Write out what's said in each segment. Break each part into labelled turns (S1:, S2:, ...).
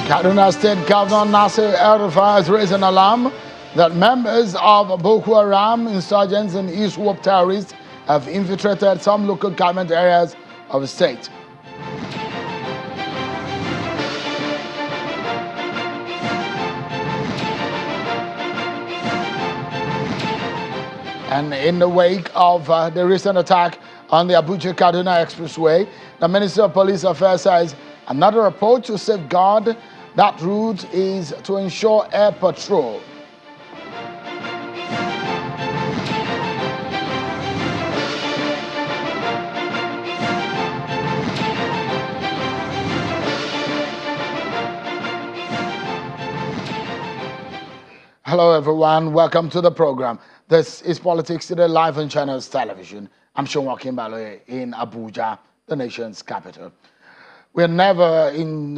S1: Kaduna State Governor Nasir El-Rufai has raised an alarm that members of Boko Haram insurgents and Iswap terrorists have infiltrated some local government areas of the state. And in the wake of the recent attack on the Abuja-Kaduna Expressway, the Minister of Police Affairs says another approach to safeguard that route is to ensure air patrol. Hello everyone, welcome to the program. This is Politics Today live on Channels Television. I'm Sean Wakimbalo in Abuja, the nation's capital. We're never in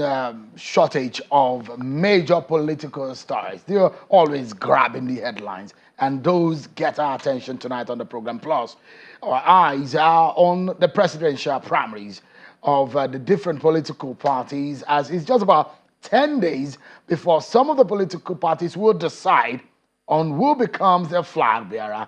S1: shortage of major political stories. They're always grabbing the headlines, and those get our attention tonight on the program. Plus, our eyes are on the presidential primaries of the different political parties, as it's just about 10 days before some of the political parties will decide on who becomes their flag bearer.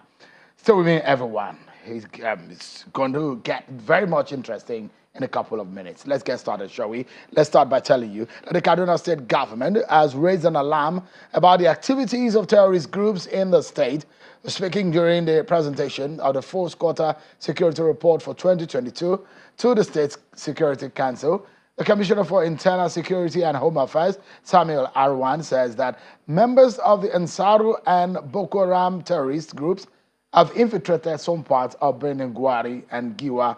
S1: So we mean everyone. It's going to get very much interesting in a couple of minutes. Let's get started, shall we? Let's start by telling you that the Kaduna State government has raised an alarm about the activities of terrorist groups in the state. Speaking during the presentation of the fourth quarter security report for 2022 to the State Security Council, the Commissioner for Internal Security and Home Affairs, Samuel Arwan, says that members of the Ansaru and Boko Haram terrorist groups have infiltrated some parts of Benin Gwari and Giwa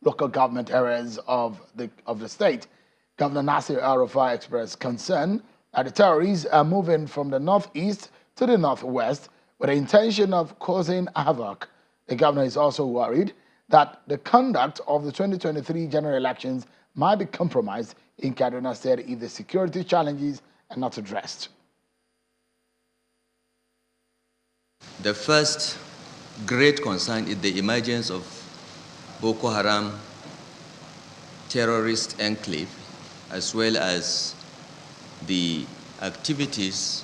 S1: local government areas of the state. Governor Nasir El-Rufai expressed concern that the terrorists are moving from the northeast to the northwest with the intention of causing havoc. The governor is also worried that the conduct of the 2023 general elections might be compromised in Kaduna State if the security challenges are not addressed.
S2: The first great concern is the emergence of Boko Haram terrorist enclave, as well as the activities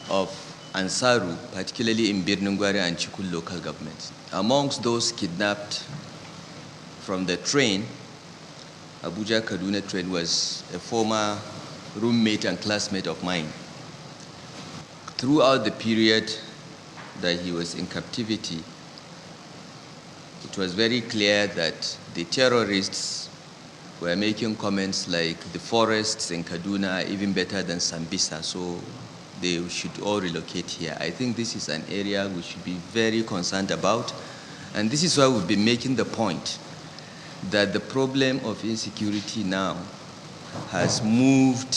S2: of Ansaru, particularly in Birnin Gwari and Chikun local governments. Amongst those kidnapped from the train, Abuja-Kaduna train, was a former roommate and classmate of mine. Throughout the period that he was in captivity, it was very clear that the terrorists were making comments like the forests in Kaduna are even better than Sambisa, so they should all relocate here. I think this is an area we should be very concerned about, and this is why we've been making the point that the problem of insecurity now has moved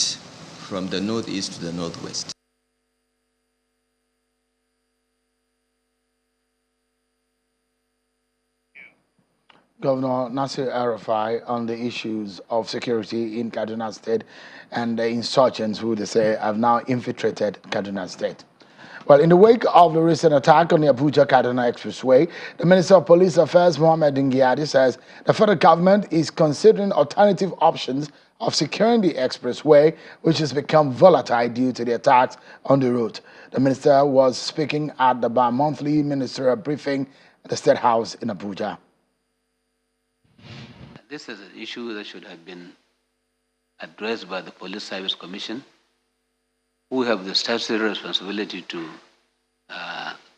S2: from the northeast to the northwest.
S1: Governor Nasir El-Rufai on the issues of security in Kaduna State and the insurgents who they say have now infiltrated Kaduna State. Well, in the wake of the recent attack on the Abuja-Kaduna Expressway, the Minister of Police Affairs, Mohammed Dingyadi, says the federal government is considering alternative options of securing the expressway, which has become volatile due to the attacks on the route. The minister was speaking at the bi-monthly ministerial briefing at the State House in Abuja.
S3: This is an issue that should have been addressed by the Police Service Commission, who have the statutory responsibility to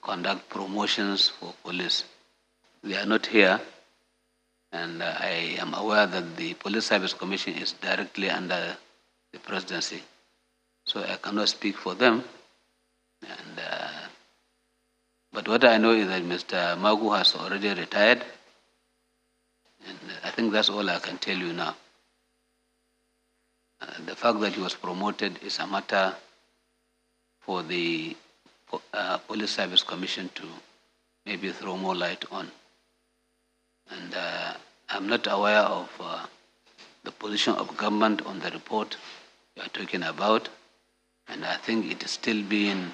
S3: conduct promotions for police. They are not here, and I am aware that the Police Service Commission is directly under the Presidency, so I cannot speak for them. And but what I know is that Mr. Magu has already retired, and I think that's all I can tell you now. The fact that he was promoted is a matter for the Police Service Commission to maybe throw more light on. And I'm not aware of the position of government on the report you are talking about, and I think it is still being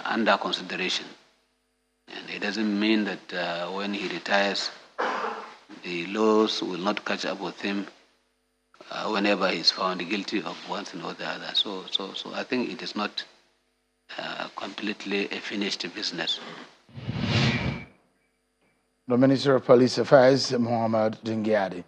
S3: under consideration. And it doesn't mean that when he retires, the laws will not catch up with him whenever he's found guilty of one thing or the other. So I think it is not completely a finished business.
S1: The Minister of Police Affairs, Mohammed Dingyadi.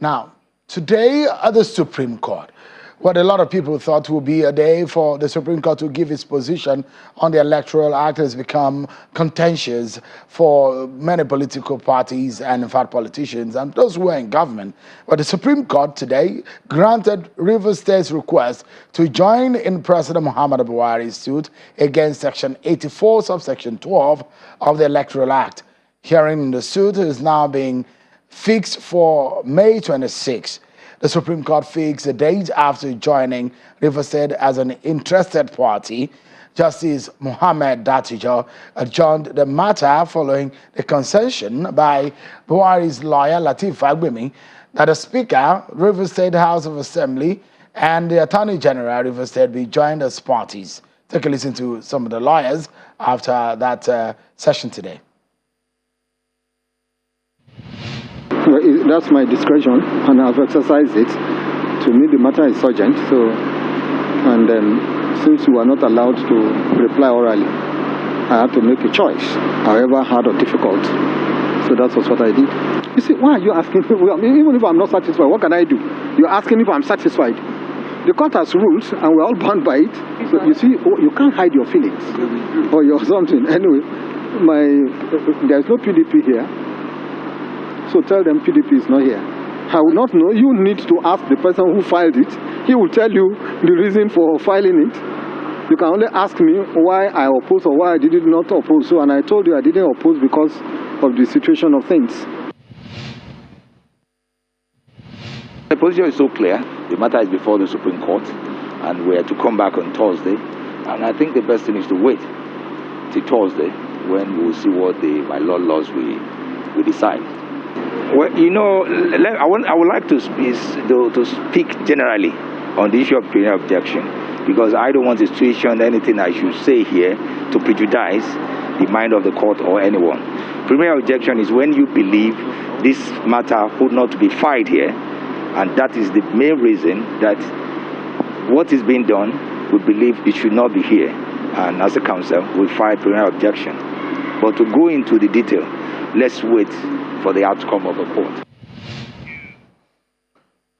S1: Now, today at the Supreme Court, what a lot of people thought would be a day for the Supreme Court to give its position on the Electoral Act has become contentious for many political parties and, in fact, politicians and those who are in government. But the Supreme Court today granted Rivers State's request to join in President Muhammadu Buhari's suit against Section 84, subsection 12 of the Electoral Act. Hearing in the suit is now being fixed for May 26. The Supreme Court fixed the date after joining Rivers State as an interested party. Justice Mohammed Datijo adjourned the matter following the concession by Buhari's lawyer Lateef Fagbemi that the Speaker, Rivers State House of Assembly, and the Attorney General, Rivers State, be joined as parties. Take a listen to some of the lawyers after that session today.
S4: That's my discretion, and I've exercised it. To me, the matter is urgent. So, and then since we are not allowed to reply orally, I had to make a choice, however hard or difficult. So that was what I did. You see, why are you asking me? Even if I'm not satisfied, what can I do? You're asking if I'm satisfied. The court has rules, and we're all bound by it. So you see, you can't hide your feelings or your something. Anyway, there's no PDP here. So tell them PDP is not here. I will not know. You need to ask the person who filed it. He will tell you the reason for filing it. You can only ask me why I oppose or why I did not oppose. So, and I told you I didn't oppose because of the situation of things.
S5: The position is so clear. The matter is before the Supreme Court, and we are to come back on Thursday. And I think the best thing is to wait till Thursday when we will see what the by laws we decide. Well, you know, I would like to speak generally on the issue of preliminary objection, because I don't want to situation anything I should say here to prejudice the mind of the court or anyone. Preliminary objection is when you believe this matter would not be filed here, and that is the main reason that what is being done, we believe it should not be here. And as a council, we file preliminary objection. But to go into the detail, let's wait for the outcome of the court.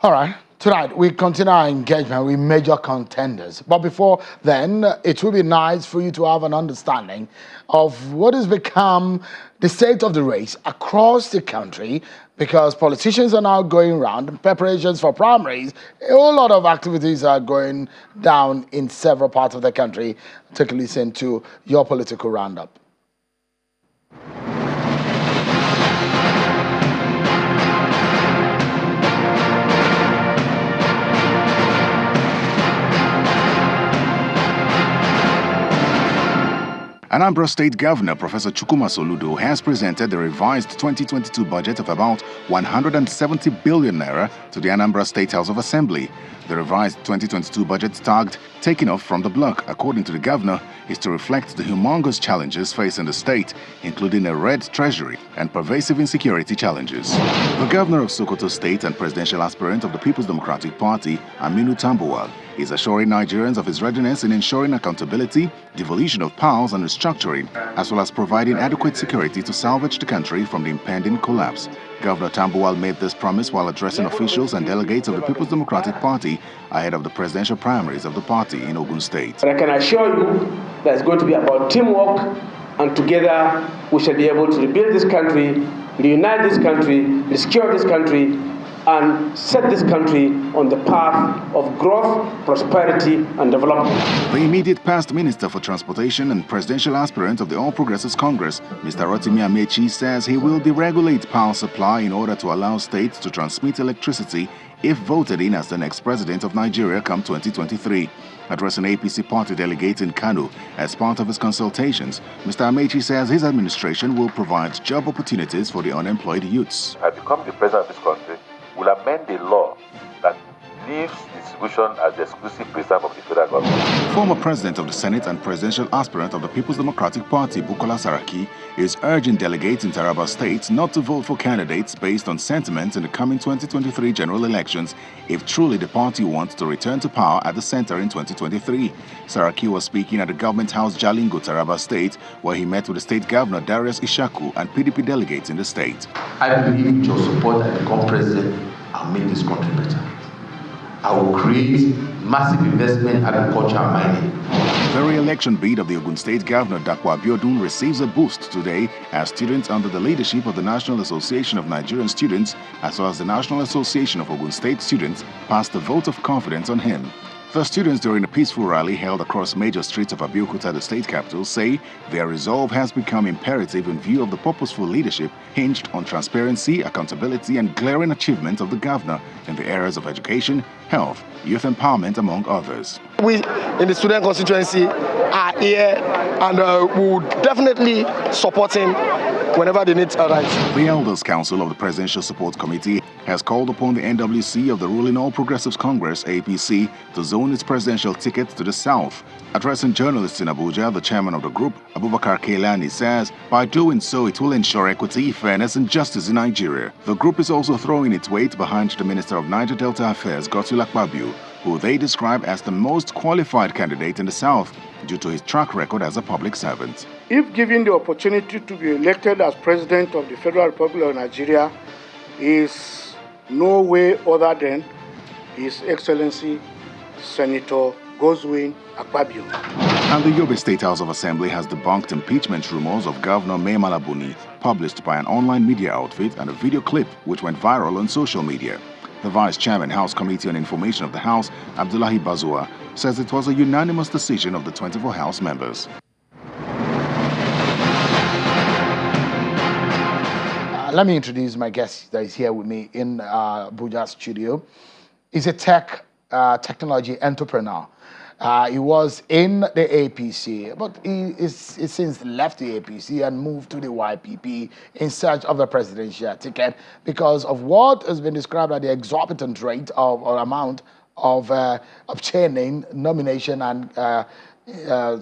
S1: All right. Tonight, we continue our engagement with major contenders. But before then, it will be nice for you to have an understanding of what has become the state of the race across the country, because politicians are now going around, preparations for primaries, a whole lot of activities are going down in several parts of the country. Take a listen to your political roundup.
S6: Anambra State Governor Professor Chukwuma Soludo has presented the revised 2022 budget of about 170 billion naira to the Anambra State House of Assembly. The revised 2022 budget tagged "Taking Off from the Block," according to the governor, is to reflect the humongous challenges facing the state, including a red treasury and pervasive insecurity challenges. The governor of Sokoto State and presidential aspirant of the People's Democratic Party, Aminu Tambuwal, is assuring Nigerians of his readiness in ensuring accountability, devolution of powers and restructuring, as well as providing adequate security to salvage the country from the impending collapse. Governor Tambuwal made this promise while addressing officials and delegates of the People's Democratic Party ahead of the presidential primaries of the party in Ogun State.
S7: And I can assure you that it's going to be about teamwork, and together we shall be able to rebuild this country, reunite this country, rescue this country, and set this country on the path of growth, prosperity, and development.
S6: The immediate past Minister for Transportation and presidential aspirant of the All Progressives Congress, Mr. Rotimi Amechi, says he will deregulate power supply in order to allow states to transmit electricity if voted in as the next president of Nigeria come 2023. Addressing APC party delegates in Kano as part of his consultations, Mr. Amechi says his administration will provide job opportunities for the unemployed youths.
S8: I become the president of this country, will amend the law that views the institution as the exclusive preserve of the federal government.
S6: Former president of the Senate and presidential aspirant of the People's Democratic Party, Bukola Saraki, is urging delegates in Taraba State not to vote for candidates based on sentiment in the coming 2023 general elections if truly the party wants to return to power at the center in 2023. Saraki was speaking at the Government House Jalingo, Taraba State, where he met with the state governor Darius Ishaku and PDP delegates in the state.
S9: I believe with your support I become president, I'll make this country better. I will create massive investment in agriculture and mining.
S6: The re-election bid of the Ogun State Governor Dakwa Abiodun receives a boost today as students under the leadership of the National Association of Nigerian Students as well as the National Association of Ogun State Students passed a vote of confidence on him. The students during a peaceful rally held across major streets of Abeokuta, the state capital, say their resolve has become imperative in view of the purposeful leadership hinged on transparency, accountability, and glaring achievements of the governor in the areas of education, health, youth empowerment, among others.
S10: We in the student constituency are here and we will definitely support him whenever they need a right.
S6: The Elders Council of the Presidential Support Committee has called upon the NWC of the ruling All Progressives Congress, APC, to zone its presidential ticket to the south. Addressing journalists in Abuja, the chairman of the group, Abubakar Keilani, says by doing so it will ensure equity, fairness and justice in Nigeria. The group is also throwing its weight behind the Minister of Niger Delta Affairs, Godswill Akpabio, who they describe as the most qualified candidate in the south due to his track record as a public servant.
S11: If given the opportunity to be elected as President of the Federal Republic of Nigeria, is no way other than His Excellency Senator Godswill Akpabio.
S6: And the Yobe State House of Assembly has debunked impeachment rumors of Governor Mai Mala Buni, published by an online media outfit, and a video clip which went viral on social media. The Vice Chairman, House Committee on Information of the House, Abdullahi Bazua, says it was a unanimous decision of the 24 House members.
S1: Let me introduce my guest that is here with me in Abuja studio. He's a technology entrepreneur. He was in the APC, but he since left the APC and moved to the YPP in search of a presidential ticket because of what has been described as the exorbitant rate or amount of obtaining nomination and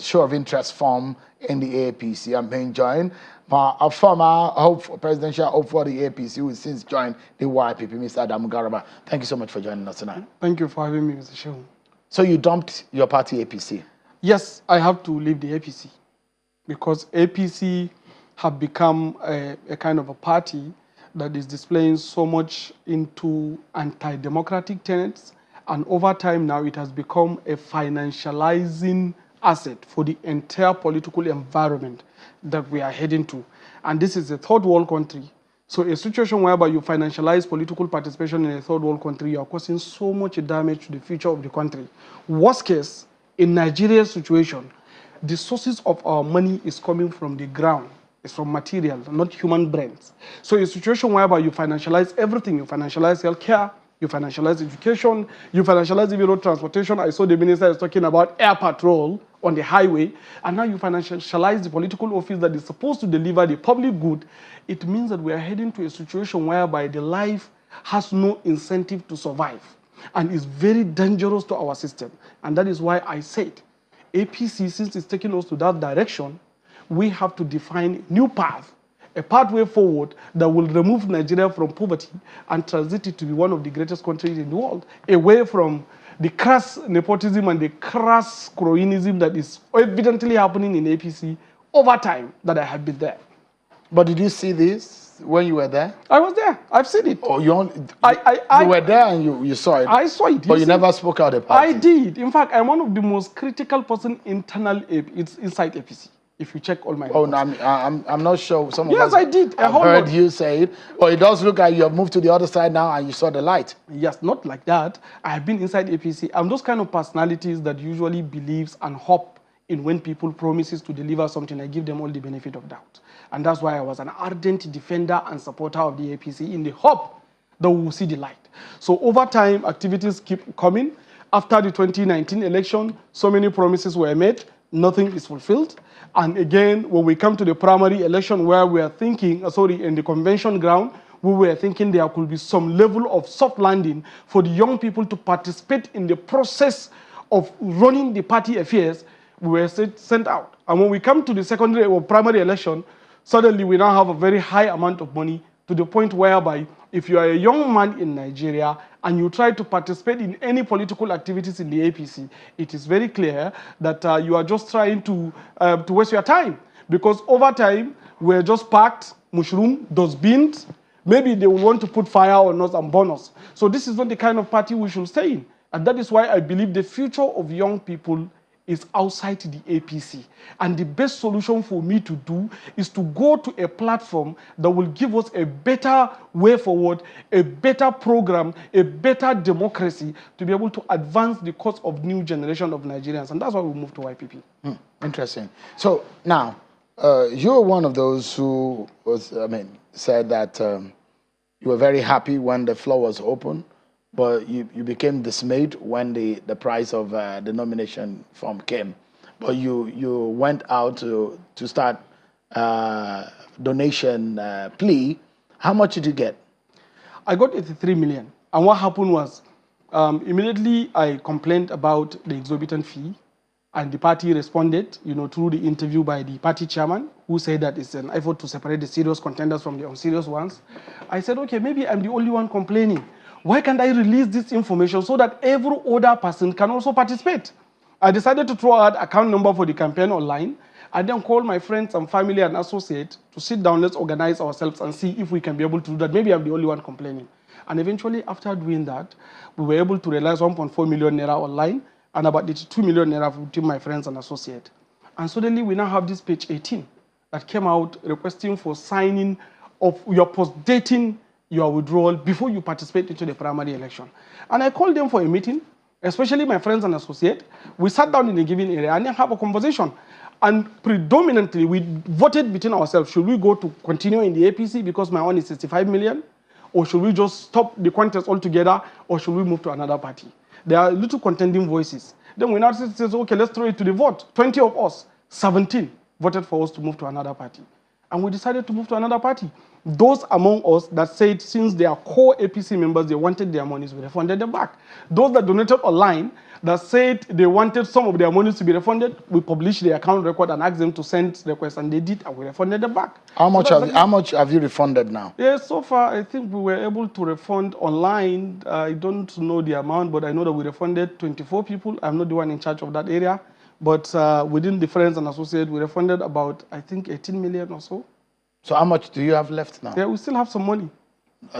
S1: show of interest form in the APC. I'm being joined by a former presidential hope for the APC who has since joined the YPP, Mr. Adamu Garba. Thank you so much for joining us tonight.
S12: Thank you for having me, Mr. Shehu.
S1: So you dumped your party APC?
S12: Yes, I have to leave the APC because APC have become a kind of a party that is displaying so much into anti-democratic tenets, and over time now it has become a financializing asset for the entire political environment that we are heading to. And this is a third world country. So a situation whereby you financialize political participation in a third world country, you are causing so much damage to the future of the country. Worst case, in Nigeria's situation, the sources of our money is coming from the ground. It's from material, not human brains. So a situation whereby you financialize everything, you financialize healthcare, you financialize education, you financialize even road transportation. I saw the minister is talking about air patrol on the highway, and now you financialize the political office that is supposed to deliver the public good. It means that we are heading to a situation whereby the life has no incentive to survive and is very dangerous to our system. And that is why I said, APC, since it's taking us to that direction, we have to define new path, a pathway forward that will remove Nigeria from poverty and transit it to be one of the greatest countries in the world, away from the crass nepotism and the crass cronyism that is evidently happening in APC over time that I have been there.
S1: But did you see this when you were there?
S12: I was there. I've seen it.
S1: Oh, you were there and you saw it?
S12: I saw it.
S1: But you never spoke out the party?
S12: I did. In fact, I'm one of the most critical person inside APC. If you check all my reports.
S1: Oh, no, I'm not sure. Some
S12: yes,
S1: of us
S12: I did.
S1: I've heard you say it. But it does look like you have moved to the other side now and you saw the light.
S12: Yes, not like that. I have been inside APC. I'm those kind of personalities that usually believes and hope in when people promises to deliver something. I give them all the benefit of doubt. And that's why I was an ardent defender and supporter of the APC in the hope that we will see the light. So over time, activities keep coming. After the 2019 election, so many promises were made. Nothing is fulfilled. And again, when we come to the primary election where we are thinking, in the convention ground, we were thinking there could be some level of soft landing for the young people to participate in the process of running the party affairs. We were sent out. And when we come to the secondary or primary election, suddenly we now have a very high amount of money, to the point whereby if you are a young man in Nigeria and you try to participate in any political activities in the APC, it is very clear that you are just trying to waste your time. Because over time, we're just packed, mushroom, dustbins. Maybe they will want to put fire on us and burn us. So this is not the kind of party we should stay in. And that is why I believe the future of young people is outside the APC. And the best solution for me to do is to go to a platform that will give us a better way forward, a better program, a better democracy to be able to advance the cause of new generation of Nigerians. And that's why we moved to YPP.
S1: Interesting. So now, you're one of those who said that you were very happy when the floor was open, but you became dismayed when the price of the nomination form came. But you went out to start donation plea. How much did you get?
S12: I got 83 million. And what happened was, immediately I complained about the exorbitant fee, and the party responded, through the interview by the party chairman, who said that it's an effort to separate the serious contenders from the unserious ones. I said, okay, maybe I'm the only one complaining. Why can't I release this information so that every other person can also participate? I decided to throw out account number for the campaign online. I then called my friends and family and associates to sit down, let's organize ourselves and see if we can be able to do that. Maybe I'm the only one complaining. And eventually, after doing that, we were able to realize 1.4 million naira online and about 82 million naira between my friends and associates. And suddenly, we now have this page 18 that came out requesting for signing of your post-dating your withdrawal before you participate into the primary election. And I called them for a meeting, especially my friends and associates. We sat down in a given area and then have a conversation. And predominantly, we voted between ourselves. Should we go to continue in the APC because my own is 65 million? Or should we just stop the contest altogether? Or should we move to another party? There are little contending voices. Then we now say, okay, let's throw it to the vote. 20 of us, 17 voted for us to move to another party. And we decided to move to another party. Those among us that said since they are core APC members, they wanted their monies, we refunded them back. Those that donated online that said they wanted some of their monies to be refunded, we published the account record and asked them to send requests, and they did, and we refunded them back.
S1: How much have you refunded now?
S12: Yes, so far I think we were able to refund online. I don't know the amount, but I know that we refunded 24 people. I'm not the one in charge of that area. But within the friends and associates, we refunded about, I think, 18 million or so.
S1: So how much do you have left now?
S12: Yeah, we still have some money.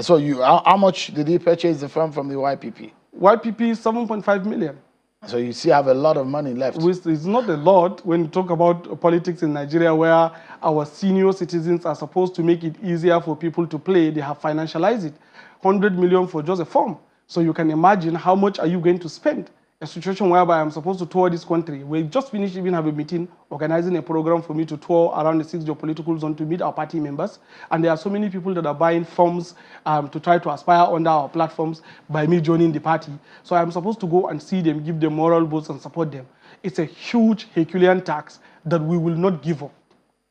S1: So how much did you purchase the firm from the YPP?
S12: YPP is 7.5 million.
S1: So you still have a lot of money left.
S12: It's not a lot when you talk about politics in Nigeria, where our senior citizens are supposed to make it easier for people to play. They have financialized it. 100 million for just a form. So you can imagine how much are you going to spend. A situation whereby I'm supposed to tour this country. We just finished even have a meeting organizing a program for me to tour around the 6 geopolitical zone to meet our party members. And there are so many people that are buying forms to try to aspire under our platforms by me joining the party. So I'm supposed to go and see them, give them moral boosts and support them. It's a huge Herculean task that we will not give up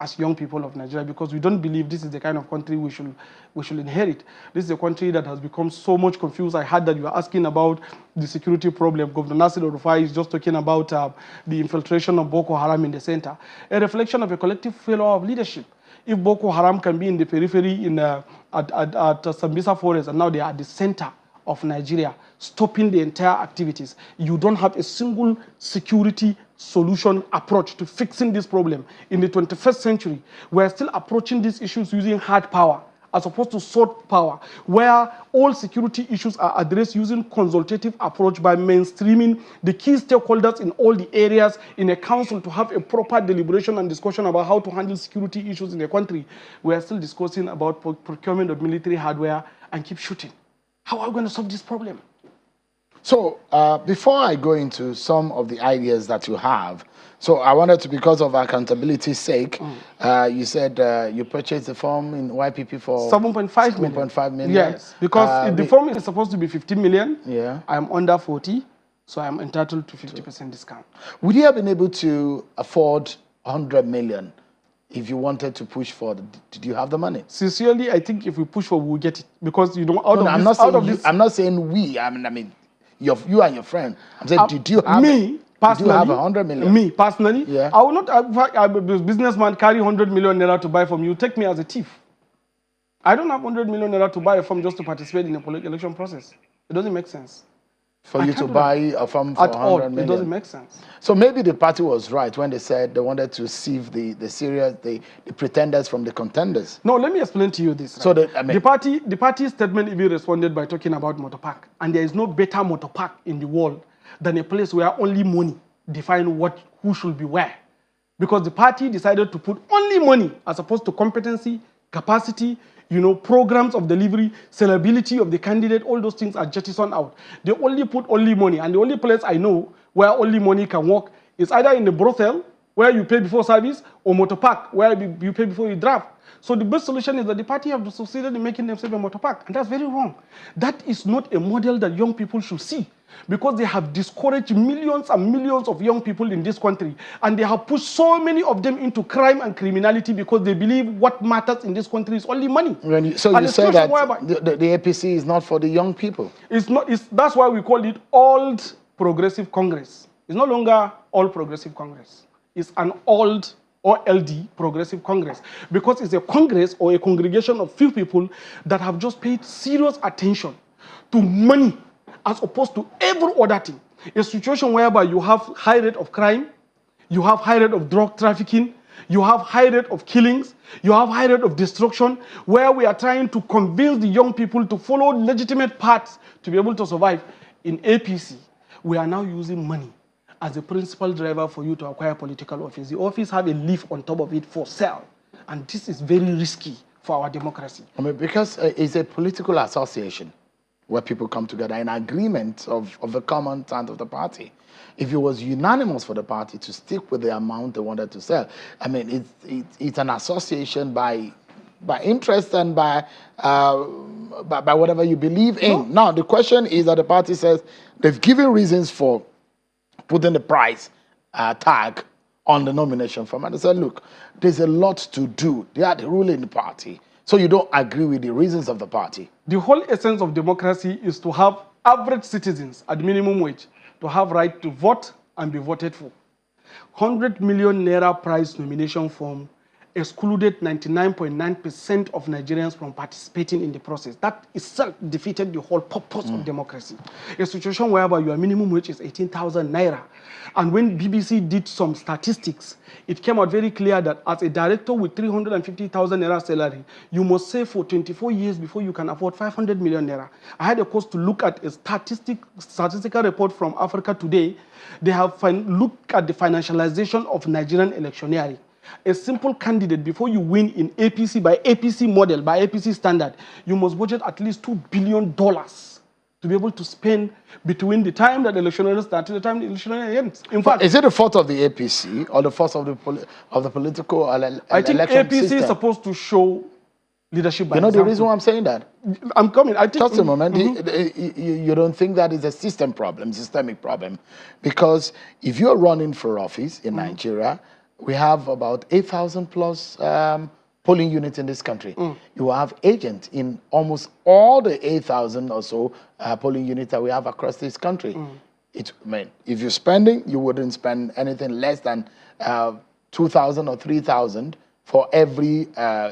S12: as young people of Nigeria, because we don't believe this is the kind of country we should inherit. This is a country that has become so much confused. I heard that you are asking about the security problem. Governor Nasir El-Rufai is just talking about the infiltration of Boko Haram in the center, a reflection of a collective failure of leadership. If Boko Haram can be in the periphery at Sambisa Forest, and now they are at the center of Nigeria, stopping the entire activities, you don't have a single security solution approach to fixing this problem. In the 21st century, we're still approaching these issues using hard power as opposed to soft power, where all security issues are addressed using consultative approach by mainstreaming the key stakeholders in all the areas in a council to have a proper deliberation and discussion about how to handle security issues in the country. We are still discussing about procurement of military hardware and keep shooting. How are we going to solve this problem?
S1: So before I go into some of the ideas that you have, so I wanted to, because of accountability's sake, you said you purchased the form in YPP for
S12: 7.5 million.
S1: 7.5 million.
S12: Yes, because if the form is supposed to be 15 million,
S1: yeah,
S12: I'm under 40, so I'm entitled to 50% discount.
S1: Would you have been able to afford 100 million if you wanted to push for, did you have the money?
S12: Sincerely, I think if we push for, we'll get it. Because, you know, out of this...
S1: I'm not saying we. I mean, you and your friend. I'm saying, did you have...
S12: Me, personally...
S1: Did you have 100 million?
S12: Me, personally?
S1: Yeah.
S12: I will not... I'm a businessman, carry 100 million naira to buy from you. Take me as a thief. I don't have 100 million naira to buy a firm just to participate in a political election process. It doesn't make sense.
S1: For you to buy a firm for 100 million?
S12: It doesn't make sense.
S1: So maybe the party was right when they said they wanted to sieve the pretenders from the contenders.
S12: No, let me explain to you this. Right? So the party statement even responded by talking about motor park. And there is no better motor park in the world than a place where only money defines who should be where. Because the party decided to put only money as opposed to competency, capacity, you know, programs of delivery, sellability of the candidate, all those things are jettisoned out. They only put only money. And the only place I know where only money can work is either in the brothel, where you pay before service, or motor park, where you pay before you drive. So the best solution is that the party have succeeded in making themselves a motor park. And that's very wrong. That is not a model that young people should see. Because they have discouraged millions and millions of young people in this country. And they have pushed so many of them into crime and criminality because they believe what matters in this country is only money.
S1: So you say that the APC is not for the young people?
S12: It's not. That's why we call it Old Progressive Congress. It's no longer All Progressive Congress. It's an old or LD Progressive Congress. Because it's a congress or a congregation of few people that have just paid serious attention to money as opposed to every other thing. A situation whereby you have high rate of crime, you have high rate of drug trafficking, you have high rate of killings, you have high rate of destruction, where we are trying to convince the young people to follow legitimate paths to be able to survive. In APC, we are now using money as the principal driver for you to acquire political office. The office have a leaf on top of it for sale. And this is very risky for our democracy.
S1: I mean, because it's a political association where people come together in agreement of the common stand of the party. If it was unanimous for the party to stick with the amount they wanted to sell, I mean, it's an association by interest and by whatever you believe in. Now, the question is that the party says they've given reasons for putting the price tag on the nomination form. And they said, look, there's a lot to do. They are the ruling party. So you don't agree with the reasons of the party?
S12: The whole essence of democracy is to have average citizens at minimum wage to have right to vote and be voted for. 100 million naira prize nomination form excluded 99.9% of Nigerians from participating in the process. That itself defeated the whole purpose of democracy. A situation whereby your minimum wage is 18,000 naira. And when BBC did some statistics, it came out very clear that as a director with 350,000 naira salary, you must save for 24 years before you can afford 500 million naira. I had a course to look at a statistical report from Africa Today. They have looked at the financialization of Nigerian electioneering. A simple candidate, before you win in APC, by APC model, by APC standard, you must budget at least $2 billion to be able to spend between the time that the electioneering starts to the time the electioneering ends. In fact,
S1: is it the fault of the APC or the fault of the political election system?
S12: I think APC is supposed to show leadership by example.
S1: The reason why I'm saying that?
S12: I'm coming. I think
S1: just a moment. You don't think that is a systemic problem? Because if you're running for office in Nigeria, we have about 8,000 plus polling units in this country. You have agents in almost all the 8,000 or so polling units that we have across this country. If you're spending, you wouldn't spend anything less than 2,000 or 3,000 for every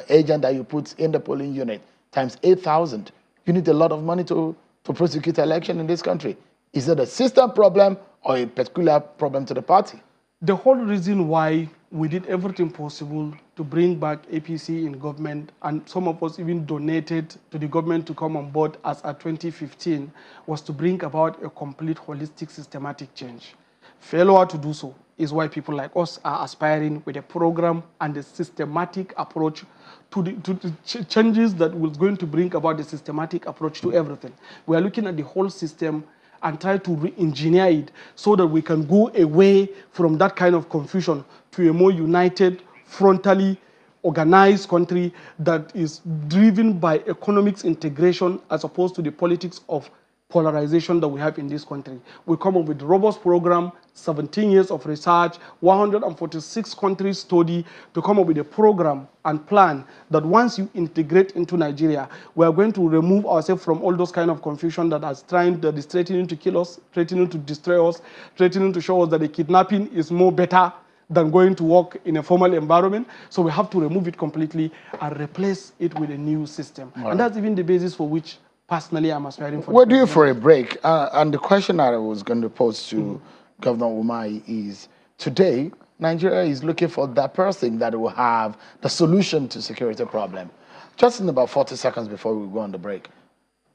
S1: agent that you put in the polling unit, times 8,000. You need a lot of money to prosecute an election in this country. Is it a system problem or a particular problem to the party?
S12: The whole reason why we did everything possible to bring back APC in government, and some of us even donated to the government to come on board as at 2015, was to bring about a complete holistic systematic change. Failure to do so is why people like us are aspiring with a program and a systematic approach to the changes that was going to bring about the systematic approach to everything. We are looking at the whole system and try to re-engineer it so that we can go away from that kind of confusion to a more united, frontally organized country that is driven by economics integration as opposed to the politics of polarization that we have in this country. We come up with a robust program, 17 years of research, 146 countries study to come up with a program and plan that once you integrate into Nigeria, we are going to remove ourselves from all those kind of confusion that is threatening to kill us, threatening to destroy us, threatening to show us that the kidnapping is more better than going to work in a formal environment. So we have to remove it completely and replace it with a new system.
S1: Right.
S12: And that's even the basis for which personally I'm aspiring for.
S1: We're due for a break. And the question that I was going to pose to Governor Umai is, today, Nigeria is looking for that person that will have the solution to security problem. Just in about 40 seconds before we go on the break,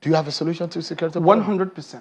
S1: do you have a solution to security problem?
S12: 100%.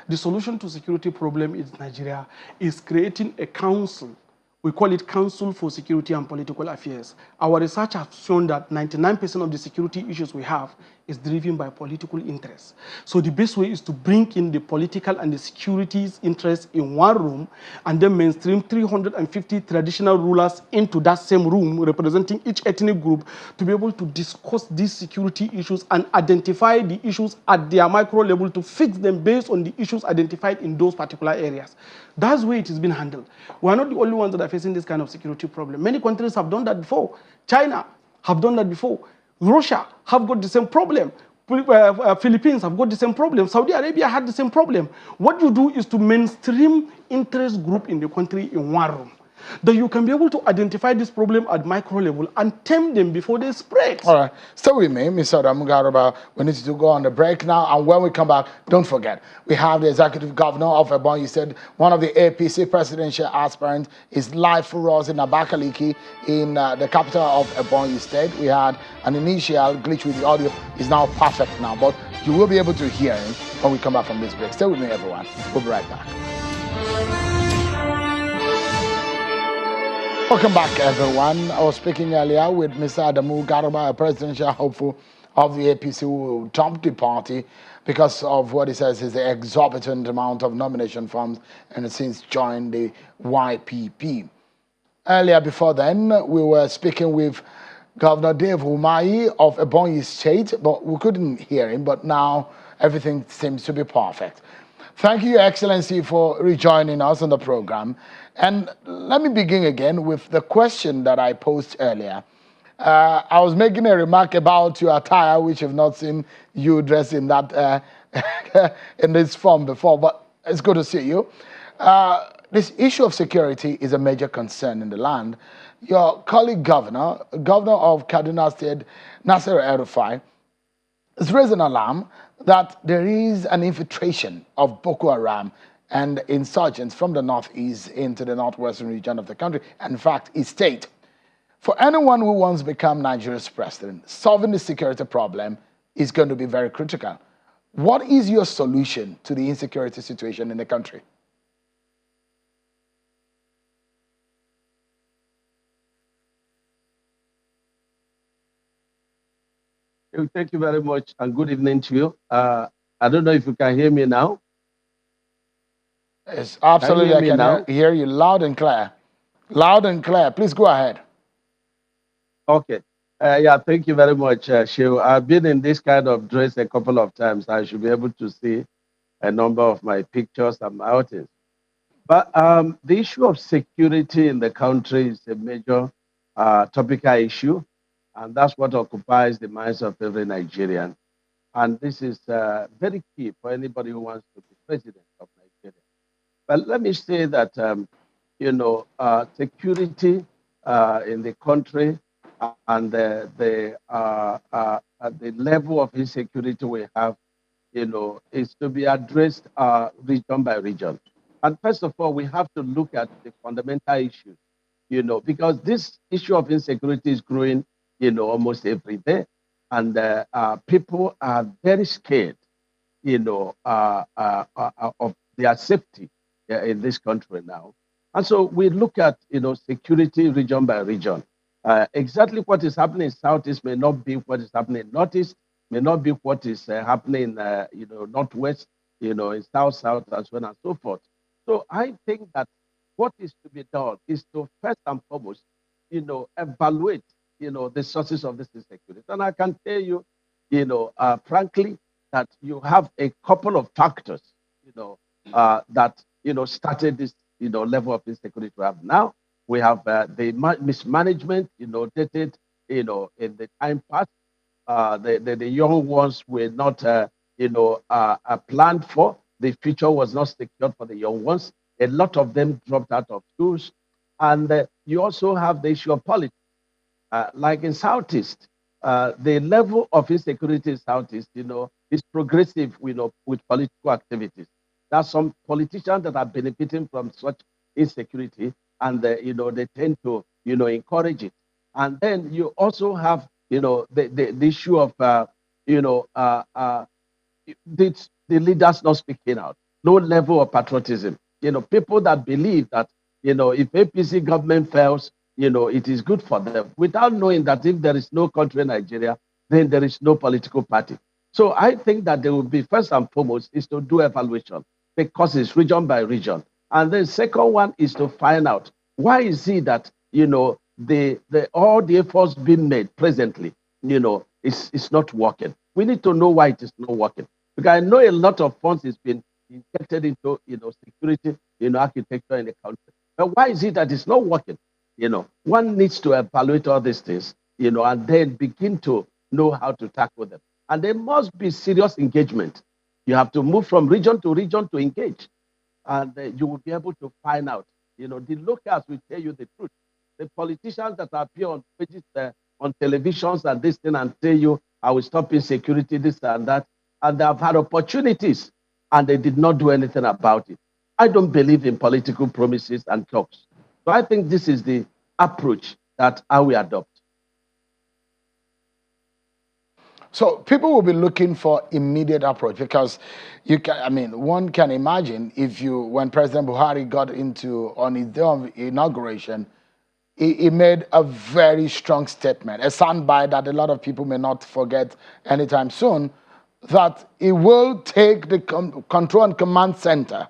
S12: The solution to security problem in Nigeria is creating a council. We call it Council for Security and Political Affairs. Our research has shown that 99% of the security issues we have is driven by political interests. So the best way is to bring in the political and the securities interests in one room and then mainstream 350 traditional rulers into that same room representing each ethnic group to be able to discuss these security issues and identify the issues at their micro level to fix them based on the issues identified in those particular areas. That's the way it has been handled. We are not the only ones that are facing this kind of security problem. Many countries have done that before. China have done that before. Russia have got the same problem. Philippines have got the same problem. Saudi Arabia had the same problem. What you do is to mainstream interest group in the country in one room. That you can be able to identify this problem at micro level and tame them before they spread.
S1: All right. Stay with me, Mr. Damugaruba. We need to go on the break now. And when we come back, don't forget, we have the executive governor of Ebonyi State. One of the APC presidential aspirants is live for us in Abakaliki, in the capital of Ebonyi State. We had an initial glitch with the audio. It's now perfect now. But you will be able to hear him when we come back from this break. Stay with me, everyone. We'll be right back. Welcome back, everyone. I was speaking earlier with Mr. Adamu Garuba, a presidential hopeful of the APC, who dumped the party because of what he says is the exorbitant amount of nomination forms and has since joined the YPP. Earlier, before then, we were speaking with Governor Dave Umahi of Ebonyi State, but we couldn't hear him, but now everything seems to be perfect. Thank you, Your Excellency, for rejoining us on the program. And let me begin again with the question that I posed earlier. I was making a remark about your attire, which I've not seen you dressed in that in this form before, but it's good to see you. This issue of security is a major concern in the land. Your colleague governor of Kaduna State, Nasir El-Rufai, has raised an alarm that there is an infiltration of Boko Haram and insurgents from the northeast into the northwestern region of the country, and in fact, his state. For anyone who wants to become Nigeria's president, solving the security problem is going to be very critical. What is your solution to the insecurity situation in the country?
S13: Thank you very much, and good evening to you. I don't know if you can hear me now.
S1: Yes, absolutely. I can hear you loud and clear. Loud and clear. Please go ahead.
S13: Okay. Yeah, thank you very much, Sheil. I've been in this kind of dress a couple of times. I should be able to see a number of my pictures and my outings. But the issue of security in the country is a major topical issue, and that's what occupies the minds of every Nigerian. And this is very key for anybody who wants to be president of Nigeria. But let me say that, security in the country and the level of insecurity we have, is to be addressed region by region. And first of all, we have to look at the fundamental issues, because this issue of insecurity is growing, almost every day. And people are very scared, of their safety in this country now. And so we look at, security region by region. Exactly what is happening in Southeast may not be what is happening in Northeast, may not be what is happening, Northwest, in South, and so on and so forth. So I think that what is to be done is to first and foremost, evaluate, the sources of this insecurity. And I can tell you, frankly, that you have a couple of factors, that started this level of insecurity we have now. We have the mismanagement, dated, in the time past. The young ones were not, planned for. The future was not secured for the young ones. A lot of them dropped out of schools, and you also have the issue of politics. Like in Southeast, the level of insecurity in Southeast, is progressive, with political activities. There are some politicians that are benefiting from such insecurity, and they tend to, encourage it. And then you also have, the issue of, the leaders not speaking out, no level of patriotism. People that believe that, if APC government fails, it is good for them, without knowing that if there is no country in Nigeria, then there is no political party. So I think that there will be, first and foremost, is to do evaluation, because it's region by region. And then second one is to find out why is it that, all the efforts being made presently, is not working. We need to know why it is not working. Because I know a lot of funds has been injected into, security, architecture in the country. But why is it that it's not working? One needs to evaluate all these things, and then begin to know how to tackle them. And there must be serious engagement. You have to move from region to region to engage, and you will be able to find out. The locals will tell you the truth. The politicians that appear on pages, on televisions and this thing, and tell you, I will stop insecurity, this and that, and they have had opportunities, and they did not do anything about it. I don't believe in political promises and talks. So I think this is the approach that I will adopt.
S1: So people will be looking for immediate approach, because one can imagine when President Buhari got on his day of inauguration, he made a very strong statement, a soundbite that a lot of people may not forget anytime soon, that he will take the control and command center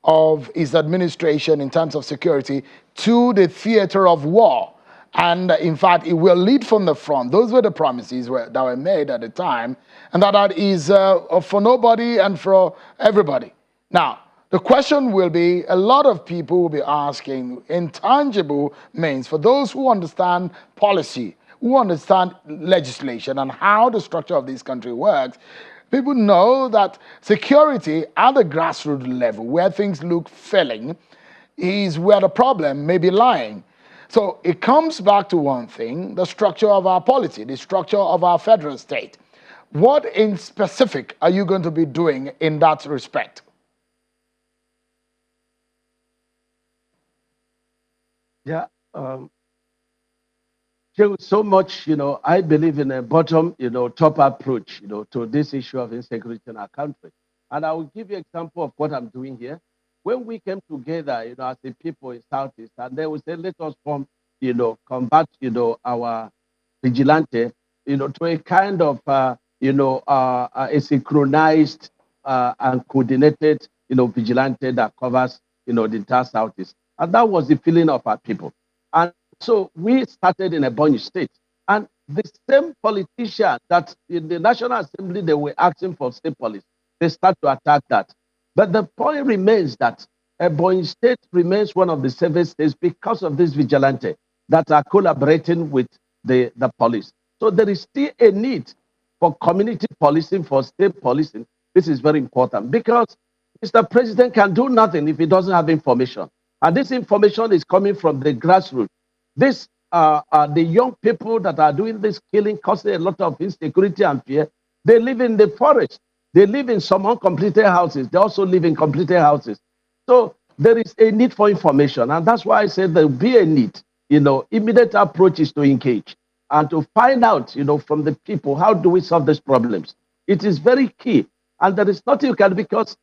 S1: of his administration in terms of security to the theater of war. And in fact, it will lead from the front. Those were the promises that were made at the time, and that is for nobody and for everybody. Now, the question will be, a lot of people will be asking, intangible means, for those who understand policy, who understand legislation and how the structure of this country works, people know that security at the grassroots level, where things look failing, is where the problem may be lying. So it comes back to one thing, the structure of our polity, the structure of our federal state. What in specific are you going to be doing in that respect?
S13: Yeah. So much, I believe in a bottom, top approach, to this issue of insecurity in our country. And I will give you an example of what I'm doing here. When we came together, as a people in Southeast, and they would say, let us form, combat, our vigilante, to a kind of, a synchronized and coordinated, vigilante that covers, the entire Southeast. And that was the feeling of our people. And so we started in a Ebonyi state. And the same politicians that in the National Assembly, they were asking for state police, they start to attack that. But the point remains that Ebonyi state remains one of the safest states because of this vigilante that are collaborating with the police. So there is still a need for community policing, for state policing. This is very important, because Mr. President can do nothing if he doesn't have information. And this information is coming from the grassroots. This the young people that are doing this killing, causing a lot of insecurity and fear. They live in the forest. They live in some uncompleted houses. They also live in completed houses. So there is a need for information. And that's why I said there will be a need. Immediate approach is to engage and to find out, from the people, how do we solve these problems? It is very key. And there is nothing you can, because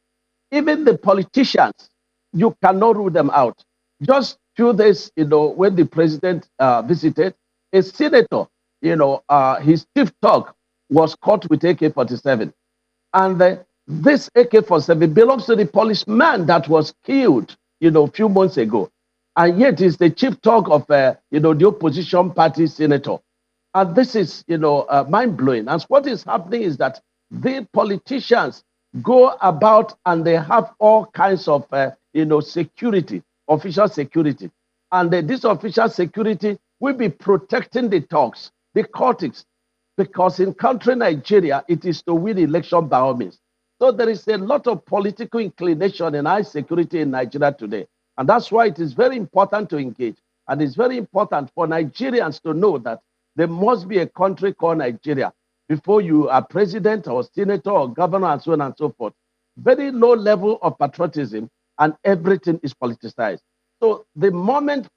S13: even the politicians, you cannot rule them out. Just few days, when the president visited, a senator, his chief talk was caught with AK-47. And this AK-47 belongs to the policeman that was killed, a few months ago. And yet is the chief talk of, the opposition party senator. And this is, mind-blowing. And what is happening is that The politicians go about and they have all kinds of, security, official security. And this official security will be protecting the talks, the cortex, because in country Nigeria, it is to win election by all means. So there is a lot of political inclination and high security in Nigeria today. And that's why it is very important to engage. And it's very important for Nigerians to know that there must be a country called Nigeria before you are president or senator or governor and so on and so forth. Very low level of patriotism and everything is politicized. So the moment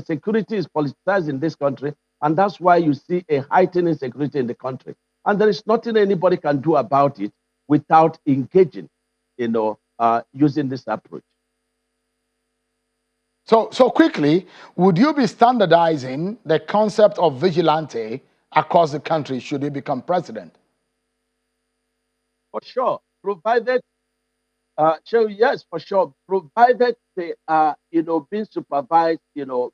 S13: security is politicized in this country, and that's why you see a heightened insecurity in the country. And there is nothing anybody can do about it without engaging, using this approach.
S1: So quickly, would you be standardizing the concept of vigilante across the country should he become president?
S13: For sure, provided, yes, for sure, provided they are, being supervised,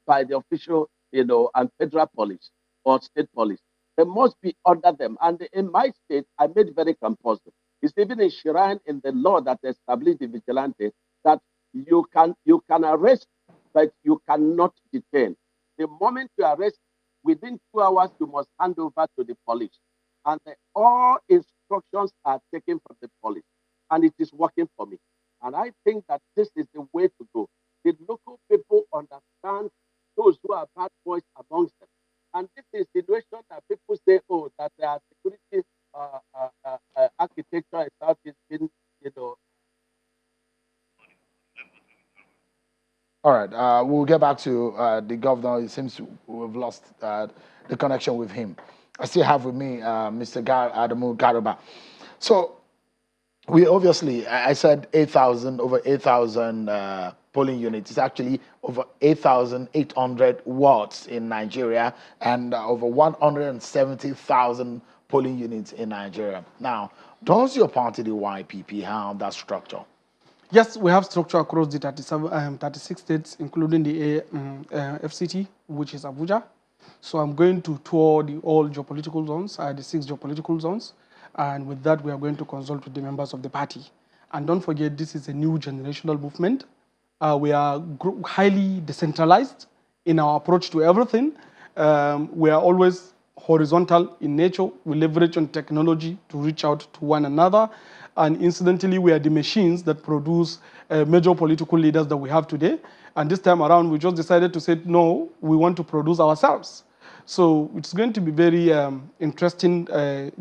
S13: by the official, and federal police or state police. They must be under them. And in my state, I made very compulsory. It's even enshrined in the law that established the vigilante that you can arrest, but you cannot detain. The moment you arrest, within 2 hours, you must hand over to the police. And all instructions are taken from the police. And it is working for me. And I think that this is the way to go. The local people understand those who are bad boys amongst them. And this insinuation that people say, oh, that their security architecture is out is been,
S1: All right, we'll get back to the governor. It seems we've lost the connection with him. I still have with me Mr. Adamu Garuba. So we obviously, I said 8,000, over 8,000 polling units. It's actually over 8,800 wards in Nigeria and over 170,000 polling units in Nigeria. Now, does your party, the YPP, have that structure?
S12: Yes, we have structure across the 36 states, including the FCT, which is Abuja. So I'm going to tour all geopolitical zones, the 6 geopolitical zones. And with that, we are going to consult with the members of the party. And don't forget, this is a new generational movement. We are highly decentralized in our approach to everything. We are always horizontal in nature. We leverage on technology to reach out to one another. And incidentally, we are the machines that produce major political leaders that we have today. And this time around, we just decided to say, no, we want to produce ourselves. So it's going to be very interesting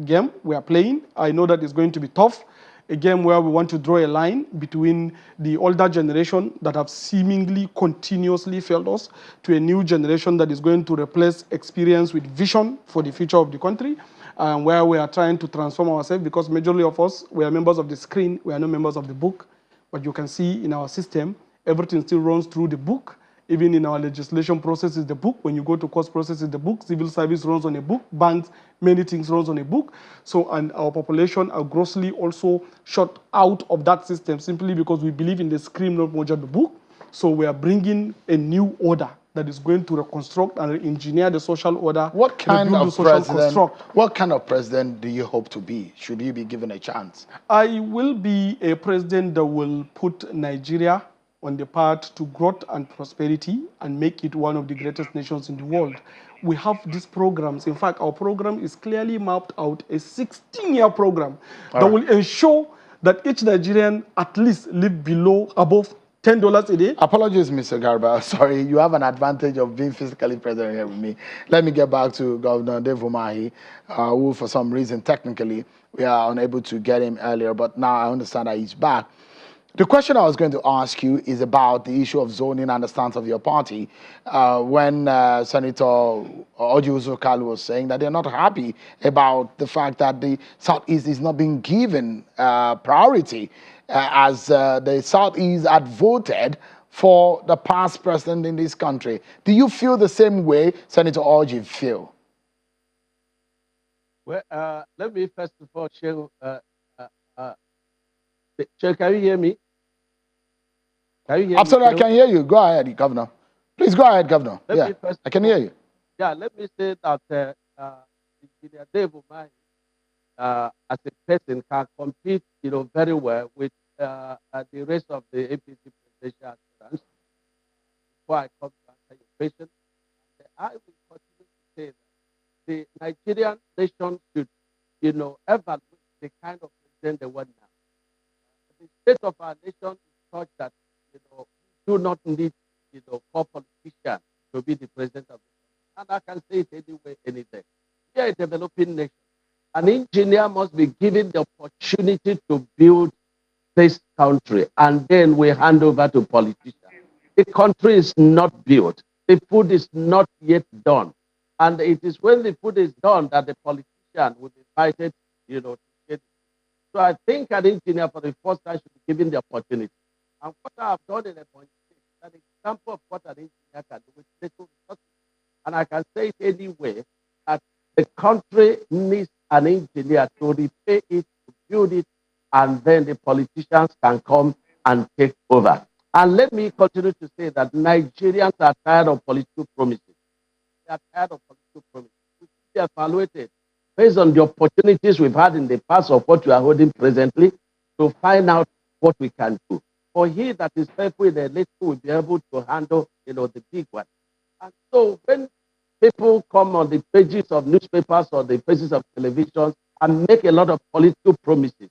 S12: game we are playing. I know that it's going to be tough. A game where we want to draw a line between the older generation that have seemingly continuously failed us to a new generation that is going to replace experience with vision for the future of the country, where we are trying to transform ourselves because majority of us, we are members of the screen, we are not members of the book. But you can see in our system, everything still runs through the book. Even in our legislation process is the book. When you go to court process is the book. Civil service runs on a book. Banks, many things runs on a book. So, and our population are grossly also shut out of that system simply because we believe in the screen, not much of the book. So we are bringing a new order that is going to reconstruct and engineer the social order.
S1: What kind of president? What kind of president do you hope to be? Should you be given a chance?
S12: I will be a president that will put Nigeria on the path to growth and prosperity and make it one of the greatest nations in the world. We have these programs. In fact, our program is clearly mapped out, a 16-year program that will ensure that each Nigerian at least live above $10 a day.
S1: Apologies, Mr. Garba. Sorry, you have an advantage of being physically present here with me. Let me get back to Governor Dave Umahi, who for some reason, technically, we are unable to get him earlier, but now I understand that he's back. The question I was going to ask you is about the issue of zoning and the stance of your party. When Senator Orji Uzor Kalu was saying that they're not happy about the fact that the Southeast is not being given priority as the Southeast had voted for the past president in this country. Do you feel the same way Senator Orji feel?
S13: Well, let me first of all share. Can you hear me?
S1: Absolutely, I can hear you. Go ahead, Governor. Please go ahead, Governor. I can hear you.
S13: Yeah, let me say that Engineer Dave Umahi as a person can compete, very well with the rest of the APC presidential aspirants. Before I come to answer your question, and I will continue to say that the Nigerian nation should, evaluate the kind of president they want now. The state of our nation is such that, we do not need, four politicians to be the president of the country. And I can say it anyway, anything. We are a developing nation. An engineer must be given the opportunity to build this country, and then we hand over to politicians. The country is not built. The food is not yet done. And it is when the food is done that the politician will be invited, to get it. So I think an engineer for the first time should be given the opportunity. And what I have done in a point is an example of what an engineer can do with little resources. And I can say it anyway, that the country needs an engineer to repair it, to build it, and then the politicians can come and take over. And let me continue to say that Nigerians are tired of political promises. They are tired of political promises. We should be evaluated based on the opportunities we've had in the past of what we are holding presently to find out what we can do. For he that is faithful in the little will be able to handle, the big one. And so when people come on the pages of newspapers or the pages of television and make a lot of political promises,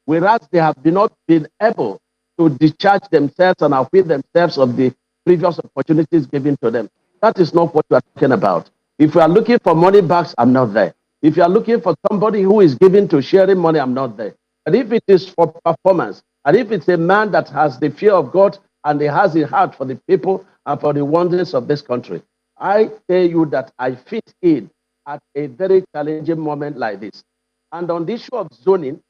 S13: whereas they have not been able to discharge themselves and avail themselves of the previous opportunities given to them. That is not what we are talking about. If you are looking for money bags, I'm not there. If you are looking for somebody who is given to sharing money, I'm not there. But if it is for performance, and if it's a man that has the fear of God and he has a heart for the people and for the wonders of this country, I tell you that I fit in at a very challenging moment like this. And on the issue of zoning,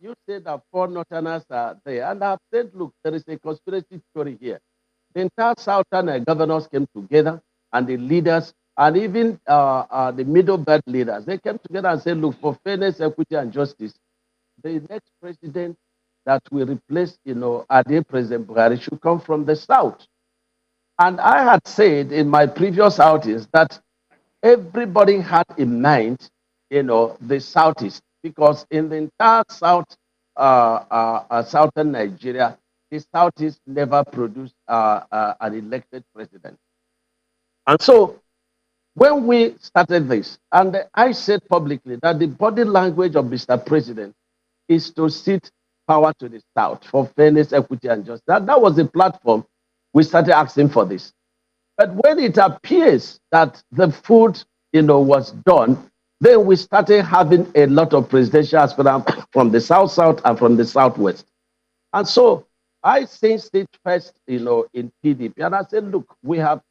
S13: you said that four northerners are there. And I've said, look, there is a conspiracy theory here. The entire southern governors came together, and the leaders, and even the middle belt leaders, they came together and said, look, for fairness, equity, and justice, the next president that will replace, Ade President Buhari should come from the south. And I had said in my previous outings that everybody had in mind, the southeast, because in the entire southern Nigeria, the southeast never produced an elected president. And so when we started this, and I said publicly that the body language of Mr. President is to cede power to the South for fairness, equity, and justice. That was the platform we started asking for this. But when it appears that the food, was done, then we started having a lot of presidential aspirants from the South and from the Southwest. And so I sensed it first, in PDP. And I said, look, we have,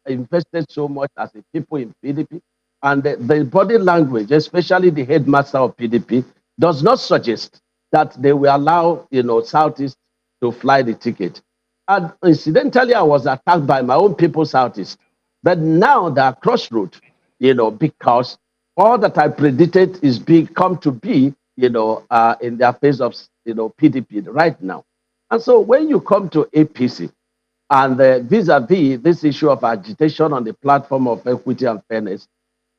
S13: invested so much as a people in PDP. And the body language, especially the headmaster of PDP, does not suggest that they will allow, Southeast to fly the ticket. And incidentally, I was attacked by my own people Southeast. But now they are crossroads, because all that I predicted is come to be, in the face of, PDP right now. And so when you come to APC, and vis-a-vis this issue of agitation on the platform of equity and fairness,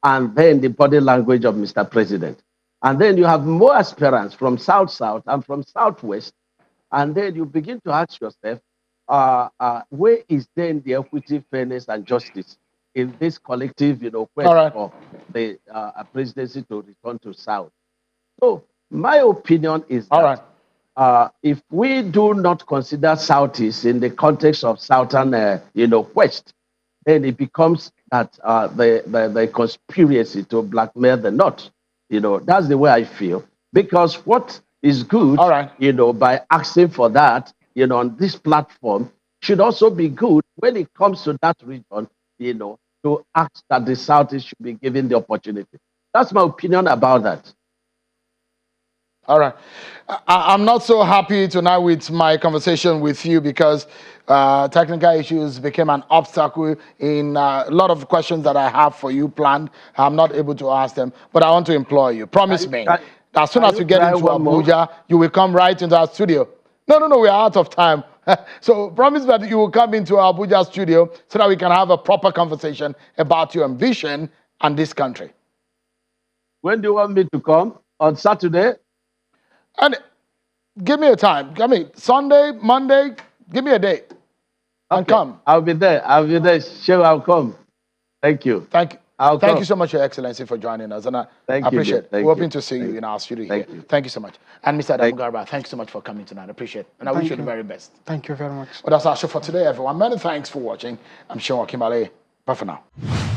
S13: and then the body language of Mr. President, and then you have more aspirants from South and from Southwest, and then you begin to ask yourself, where is then the equity, fairness, and justice in this collective, quest for the presidency to return to South? So my opinion is that if we do not consider Southeast in the context of Southern, West, then it becomes that the conspiracy to blackmail the North. That's the way I feel. Because what is good, by asking for that, on this platform, should also be good when it comes to that region, to ask that the Southeast should be given the opportunity. That's my opinion about that.
S1: All right. I'm not so happy tonight with my conversation with you because technical issues became an obstacle in a lot of questions that I have for you planned. I'm not able to ask them, but I want to implore you. Promise me, as soon as we get into Abuja, you will come right into our studio. No, we are out of time. So promise that you will come into our Abuja studio so that we can have a proper conversation about your ambition and this country.
S13: When do you want me to come? On Saturday?
S1: And give me a time. Give me Sunday, Monday. Give me a date. And
S13: Okay.
S1: come.
S13: I'll be there. I'll be there. Sure, I'll come. Thank you.
S1: Thank you.
S13: I'll
S1: Thank
S13: come.
S1: you so much, Your Excellency, for joining us. And I
S13: Thank you,
S1: appreciate
S13: dear.
S1: it.
S13: Thank
S1: We're
S13: you.
S1: hoping to see you
S13: Thank
S1: in our studio
S13: Thank
S1: here.
S13: you.
S1: Thank you so much. And Mr.
S13: Thank-
S1: Adamu Garba, thank you so much for coming tonight. I appreciate it. And I
S12: Thank
S1: wish you the
S12: you.
S1: very best.
S12: Thank you very much.
S1: Well, that's our show for today, everyone. Many thanks for watching. I'm Sean Kimale. Bye for now.